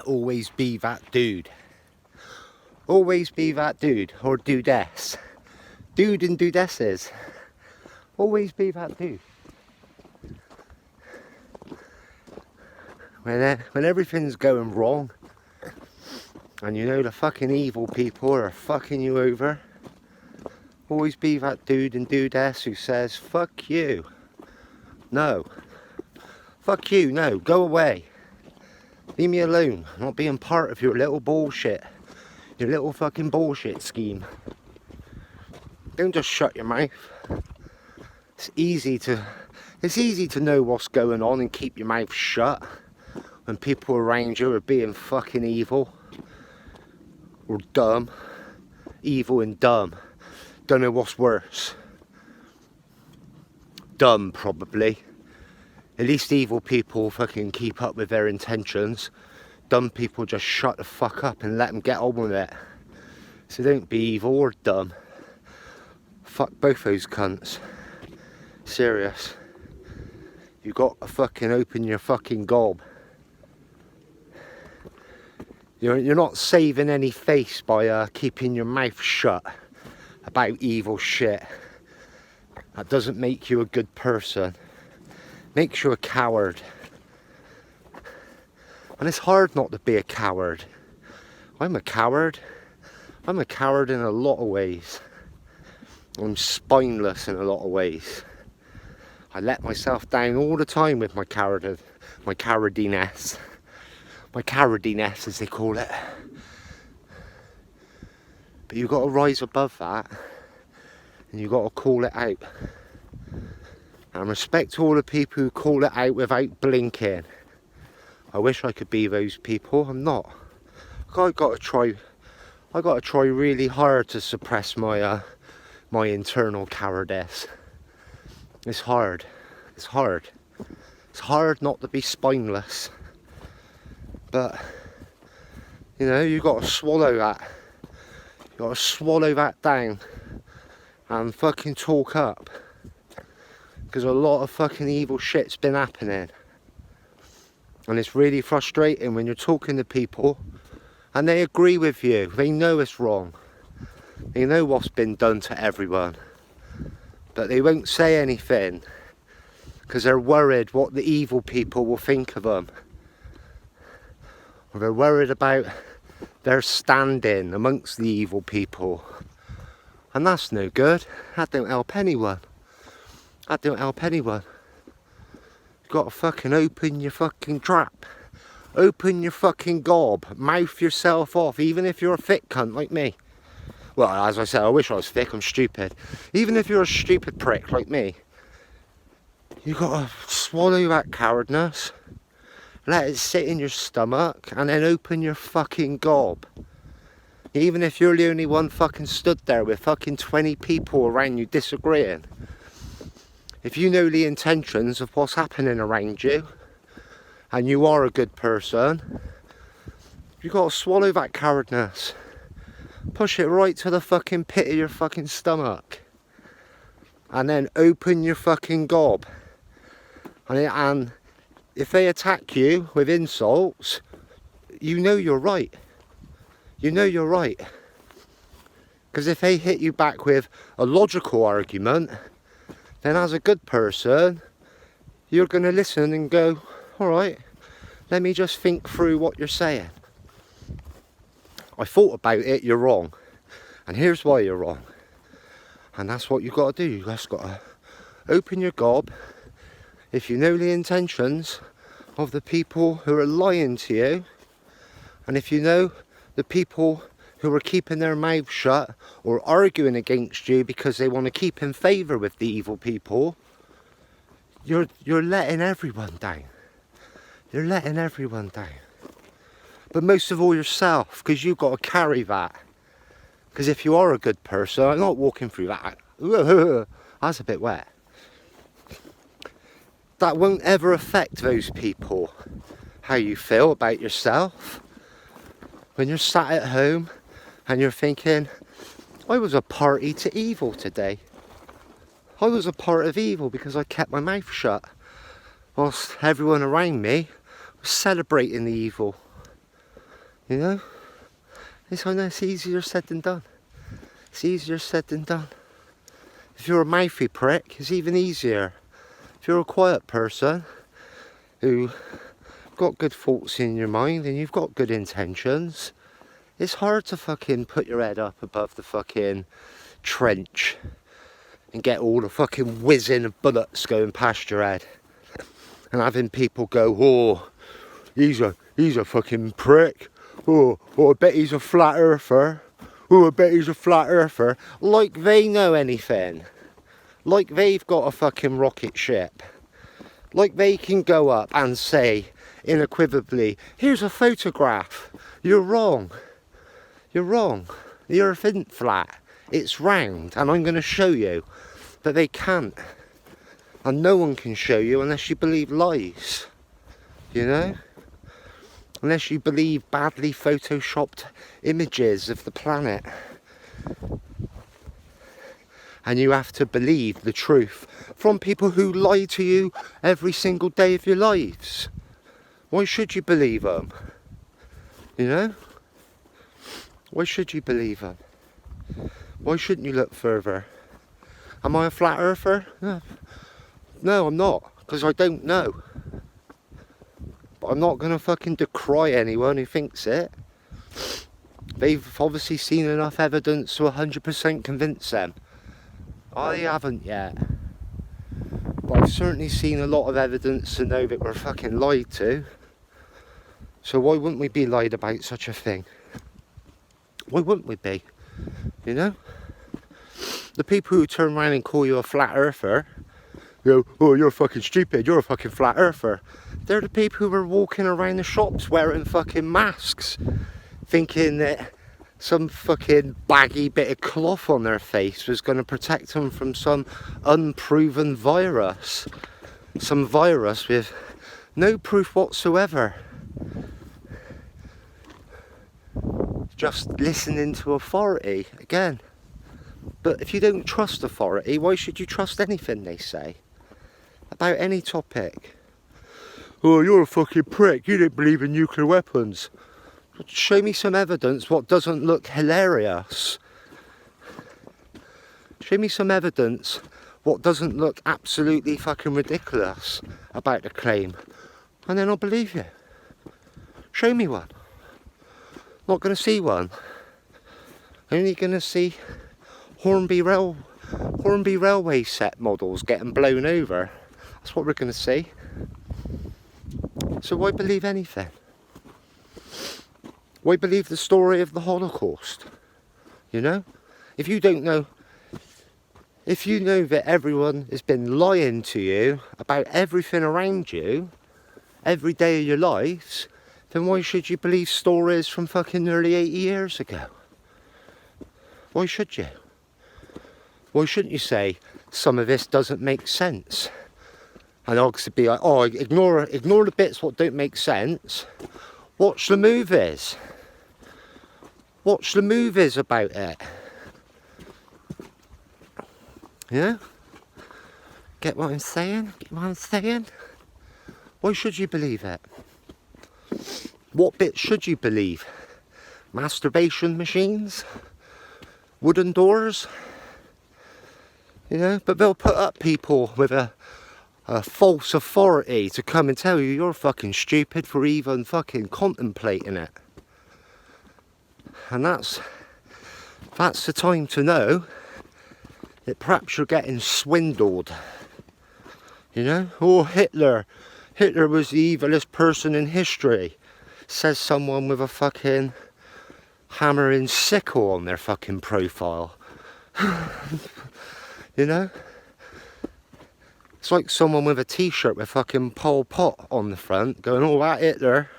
Always be that dude. Always be that dude or dudess. Dude and dudesses. Always be that dude. When everything's going wrong and you know the fucking evil people are fucking you over, always be that dude and dudess who says, fuck you. No. Fuck you, no. Go away. Leave me alone. I'm not being part of your little bullshit. Your little fucking bullshit scheme. Don't just shut your mouth. It's easy to know what's going on and keep your mouth shut when people around you are being fucking evil or dumb. Evil and dumb. Don't know what's worse. Dumb, probably. At least evil people fucking keep up with their intentions. Dumb people just shut the fuck up and let them get on with it. So don't be evil or dumb. Fuck both those cunts. Serious. You got to fucking open your fucking gob. You're not saving any face by keeping your mouth shut about evil shit. That doesn't make you a good person. Makes you a coward. And it's hard not to be a coward. I'm a coward. I'm a coward in a lot of ways. I'm spineless in a lot of ways. I let myself down all the time with my cowardiness. My cowardiness, as they call it. But you've got to rise above that, and you've got to call it out. And respect all the people who call it out without blinking. I wish I could be those people. I'm not. I got to try really hard to suppress my my internal cowardice. It's hard. It's hard. It's hard not to be spineless. But, you know, you've got to swallow that. You've got to swallow that down and fucking talk up. Because a lot of fucking evil shit's been happening. And it's really frustrating when you're talking to people and they agree with you. They know it's wrong. They know what's been done to everyone. But they won't say anything because they're worried what the evil people will think of them. Or they're worried about their standing amongst the evil people. And that's no good. That don't help anyone. That don't help anyone. You've got to fucking open your fucking trap. Open your fucking gob. Mouth yourself off, even if you're a thick cunt like me. Well, as I said, I wish I was thick, I'm stupid. Even if you're a stupid prick like me, you've got to swallow that cowardness. Let it sit in your stomach and then open your fucking gob. Even if you're the only one fucking stood there with fucking 20 people around you disagreeing. If you know the intentions of what's happening around you and you are a good person, you've got to swallow that cowardness. Push it right to the fucking pit of your fucking stomach. And then open your fucking gob. And if they attack you with insults, you know you're right. You know you're right. Because if they hit you back with a logical argument, then as a good person, you're going to listen and go, alright, let me just think through what you're saying. I thought about it, you're wrong. And here's why you're wrong. And that's what you've got to do. You've just got to open your gob. If you know the intentions of the people who are lying to you, and if you know the people who are keeping their mouths shut or arguing against you because they want to keep in favour with the evil people, you're letting everyone down. You're letting everyone down. But most of all yourself, because you've got to carry that. Because if you are a good person, I'm not walking through that. That's a bit wet. That won't ever affect those people. How you feel about yourself. When you're sat at home and you're thinking, I was a party to evil today. I was a part of evil because I kept my mouth shut. Whilst everyone around me was celebrating the evil. You know? I know it's easier said than done. It's easier said than done. If you're a mouthy prick, it's even easier. If you're a quiet person who got good thoughts in your mind and you've got good intentions, it's hard to fucking put your head up above the fucking trench and get all the fucking whizzing of bullets going past your head and having people go, oh, he's a fucking prick. Oh, I bet he's a flat earther. Oh, I bet he's a flat earther. Like they know anything. Like they've got a fucking rocket ship. Like they can go up and say unequivocally, here's a photograph. You're wrong. You're wrong. The earth isn't flat. It's round, and I'm going to show you. But they can't. And no one can show you unless you believe lies. You know? Unless you believe badly photoshopped images of the planet. And you have to believe the truth from people who lie to you every single day of your lives. Why should you believe them? You know? Why should you believe them? Why shouldn't you look further? Am I a flat earther? No, I'm not, because I don't know. But I'm not going to fucking decry anyone who thinks it. They've obviously seen enough evidence to 100% convince them. I haven't yet. But I've certainly seen a lot of evidence to know that we're fucking lied to. So why wouldn't we be lied about such a thing? Why wouldn't we be? You know? The people who turn around and call you a flat earther, you go, oh, you're fucking stupid, you're a fucking flat earther. They're the people who were walking around the shops wearing fucking masks, thinking that some fucking baggy bit of cloth on their face was going to protect them from some unproven virus. Some virus with no proof whatsoever. Just listening to authority, again. But if you don't trust authority, why should you trust anything they say? About any topic. Oh, you're a fucking prick, you don't believe in nuclear weapons. Show me some evidence what doesn't look hilarious. Show me some evidence what doesn't look absolutely fucking ridiculous about the claim. And then I'll believe you. Show me one. Not going to see one. Only going to see Hornby Railway set models getting blown over. That's what we're going to see. So why believe anything? Why believe the story of the Holocaust? You know? If you don't know, if you know that everyone has been lying to you about everything around you, every day of your lives, then why should you believe stories from fucking nearly 80 years ago? Why should you? Why shouldn't you say, some of this doesn't make sense? And I'll be like, oh, ignore the bits what don't make sense. Watch the movies. Watch the movies about it. Yeah? Get what I'm saying? Get what I'm saying? Why should you believe it? What bit should you believe? Masturbation machines? Wooden doors? You know? But they'll put up people with a false authority to come and tell you you're fucking stupid for even fucking contemplating it. And that's the time to know that perhaps you're getting swindled. You know? Oh, Hitler was the evilest person in history, says someone with a fucking hammering sickle on their fucking profile. You know? It's like someone with a t-shirt with fucking Pol Pot on the front going, oh, that Hitler.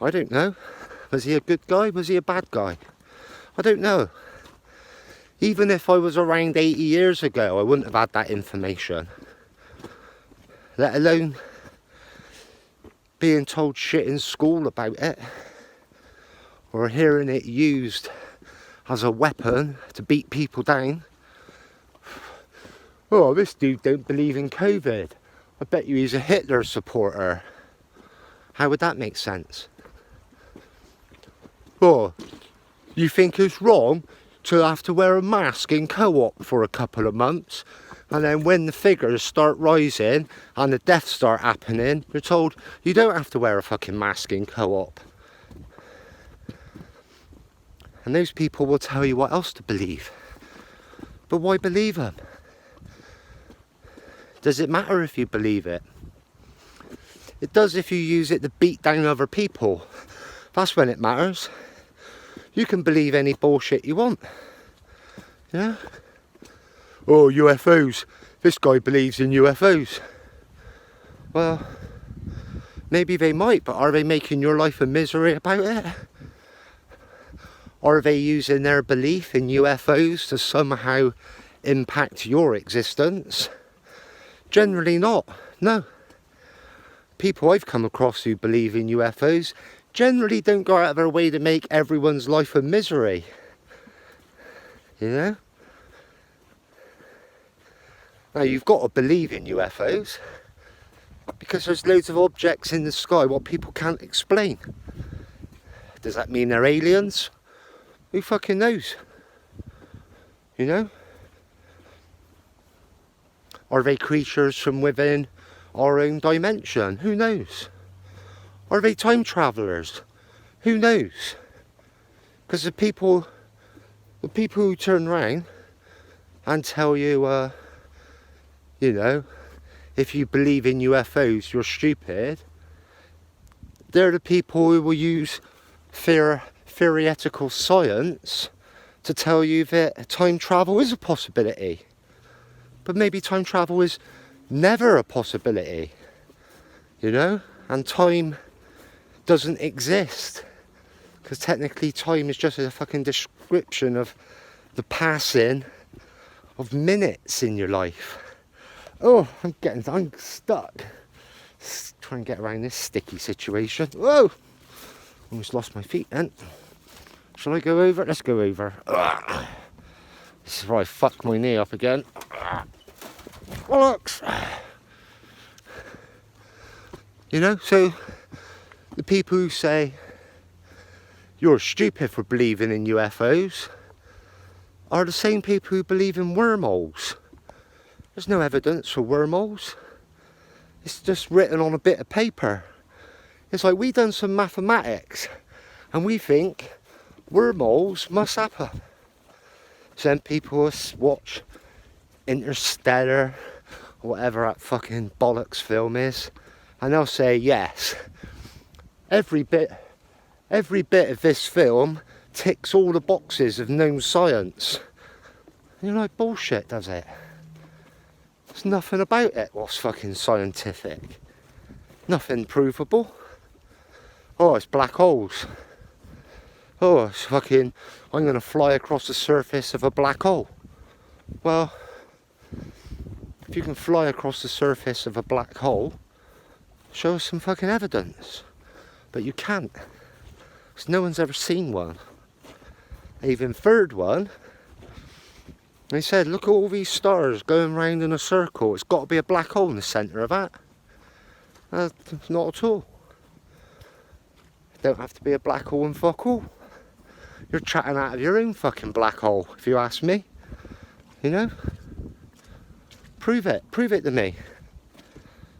I don't know. Was he a good guy? Was he a bad guy? I don't know. Even if I was around 80 years ago, I wouldn't have had that information. Let alone being told shit in school about it. Or hearing it used as a weapon to beat people down. Oh, this dude don't believe in COVID. I bet you he's a Hitler supporter. How would that make sense? Or you think it's wrong to have to wear a mask in co-op for a couple of months, and then when the figures start rising and the deaths start happening, you're told you don't have to wear a fucking mask in co-op. And those people will tell you what else to believe. But why believe them? Does it matter if you believe it? It does if you use it to beat down other people. That's when it matters. You can believe any bullshit you want. Yeah? Oh, UFOs. This guy believes in UFOs. Well, maybe they might, but are they making your life a misery about it? Are they using their belief in UFOs to somehow impact your existence? Generally not, no. People I've come across who believe in UFOs generally don't go out of their way to make everyone's life a misery. You know? Now you've got to believe in UFOs because there's loads of objects in the sky what people can't explain. Does that mean they're aliens? Who fucking knows? You know? Are they creatures from within our own dimension? Who knows? Are they time travellers? Who knows? Because the people who turn around and tell you, you know, if you believe in UFOs, you're stupid. They're the people who will use theoretical science to tell you that time travel is a possibility. But maybe time travel is never a possibility, you know? And time doesn't exist. Because technically time is just a fucking description of the passing of minutes in your life. Oh, I'm stuck. Try and get around this sticky situation. Whoa! Almost lost my feet then. Shall I go over? Let's go over. This is where I fucked my knee up again. Bollocks! You know, so the people who say you're stupid for believing in UFOs are the same people who believe in wormholes. There's no evidence for wormholes. It's just written on a bit of paper. It's like we done some mathematics and we think wormholes must happen. Some people watch Interstellar or whatever that fucking bollocks film is, and they'll say yes, every bit of this film ticks all the boxes of known science. And you're like, bullshit, does it? There's nothing about it what's fucking scientific. Nothing provable. Oh, it's black holes. Oh, it's fucking, I'm going to fly across the surface of a black hole. Well, if you can fly across the surface of a black hole, show us some fucking evidence. But you can't. Because no one's ever seen one. They've inferred one. They said, look at all these stars going round in a circle. It's got to be a black hole in the centre of that. Not at all. Don't have to be a black hole and fuck all. You're chatting out of your own fucking black hole, if you ask me. You know? Prove it to me.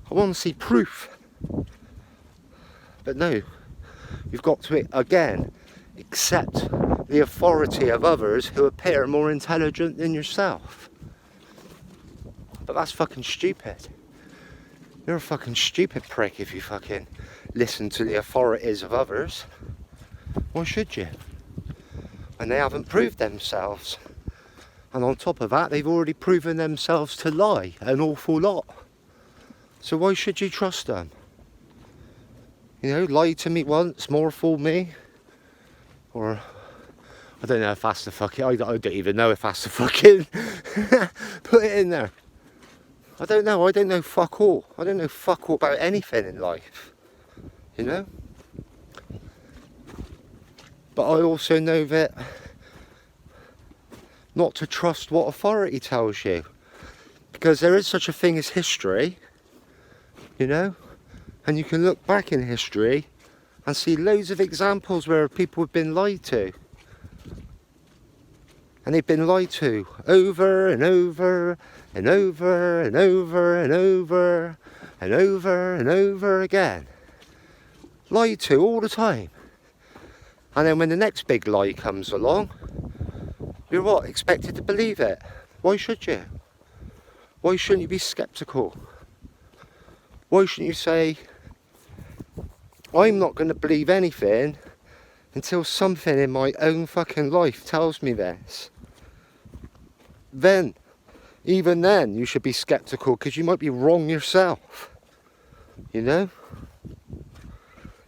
I want to see proof. But no, you've got to, again, accept the authority of others who appear more intelligent than yourself. But that's fucking stupid. You're a fucking stupid prick if you fucking listen to the authorities of others. Why should you? And they haven't proved themselves. And on top of that, they've already proven themselves to lie an awful lot. So why should you trust them? You know, lie to me once, more fool me. Or, I don't know if that's the fucking, I don't even know if that's the fucking, put it in there. I don't know fuck all. I don't know fuck all about anything in life. You know? But I also know that not to trust what authority tells you. Because there is such a thing as history, you know? And you can look back in history and see loads of examples where people have been lied to. And they've been lied to over and over and over and over and over and over and over again. Lied to all the time. And then when the next big lie comes along, you're what? Expected to believe it. Why should you? Why shouldn't you be sceptical? Why shouldn't you say, I'm not going to believe anything until something in my own fucking life tells me this? Then, even then, you should be sceptical because you might be wrong yourself. You know?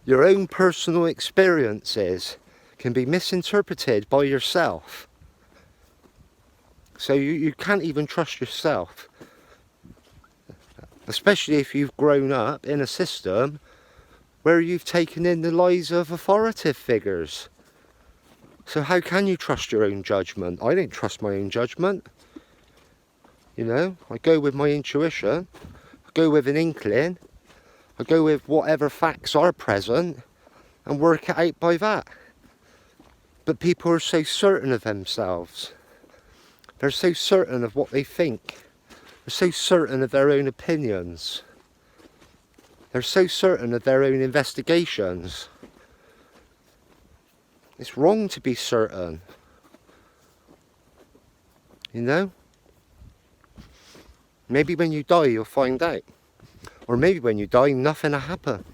Your own personal experiences can be misinterpreted by yourself. So you can't even trust yourself. Especially if you've grown up in a system where you've taken in the lies of authoritative figures. So how can you trust your own judgment? I don't trust my own judgment. You know, I go with my intuition, I go with an inkling, I go with whatever facts are present and work it out by that. But people are so certain of themselves. They're so certain of what they think. They're so certain of their own opinions. They're so certain of their own investigations. It's wrong to be certain. You know? Maybe when you die you'll find out. Or maybe when you die nothing will happen.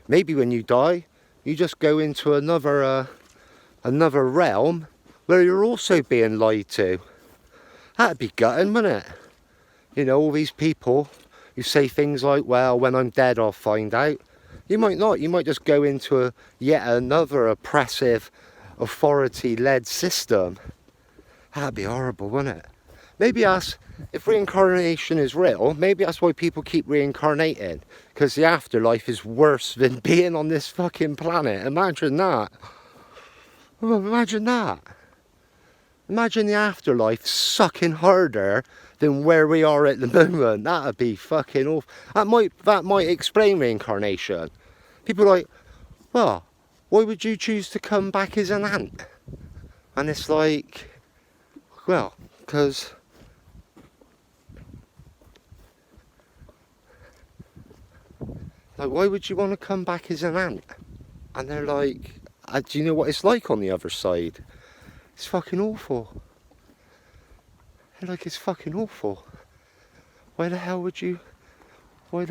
Maybe when you die you just go into another realm where you're also being lied to. That'd be gutting, wouldn't it? You know, all these people who say things like, well, when I'm dead I'll find out. You might not. You might just go into yet another oppressive, authority-led system. That'd be horrible, wouldn't it? Maybe that's, if reincarnation is real, maybe that's why people keep reincarnating. Because the afterlife is worse than being on this fucking planet. Imagine that. Imagine that. Imagine the afterlife sucking harder than where we are at the moment. That'd be fucking awful. That might explain reincarnation. People are like, well, why would you choose to come back as an ant? And it's like, well, because like, why would you want to come back as an ant? And they're like, do you know what it's like on the other side? It's fucking awful. They're like, it's fucking awful. Why the hell would you want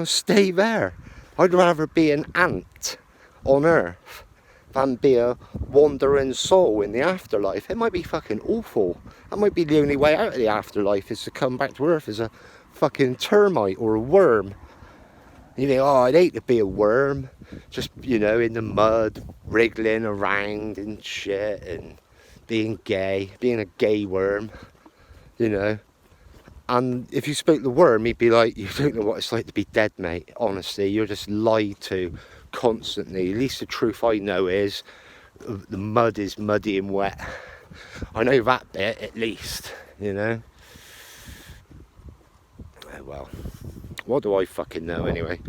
to stay there? I'd rather be an ant on Earth than be a wandering soul in the afterlife. It might be fucking awful. That might be the only way out of the afterlife, is to come back to Earth as a fucking termite or a worm. You think, oh, I'd hate to be a worm, just, you know, in the mud, wriggling around and shit, and being a gay worm, you know. And if you spoke to the worm, he'd be like, you don't know what it's like to be dead, mate. Honestly, you're just lied to constantly. At least the truth I know is the mud is muddy and wet. I know that bit, at least, you know. Oh, well, what do I fucking know anyway?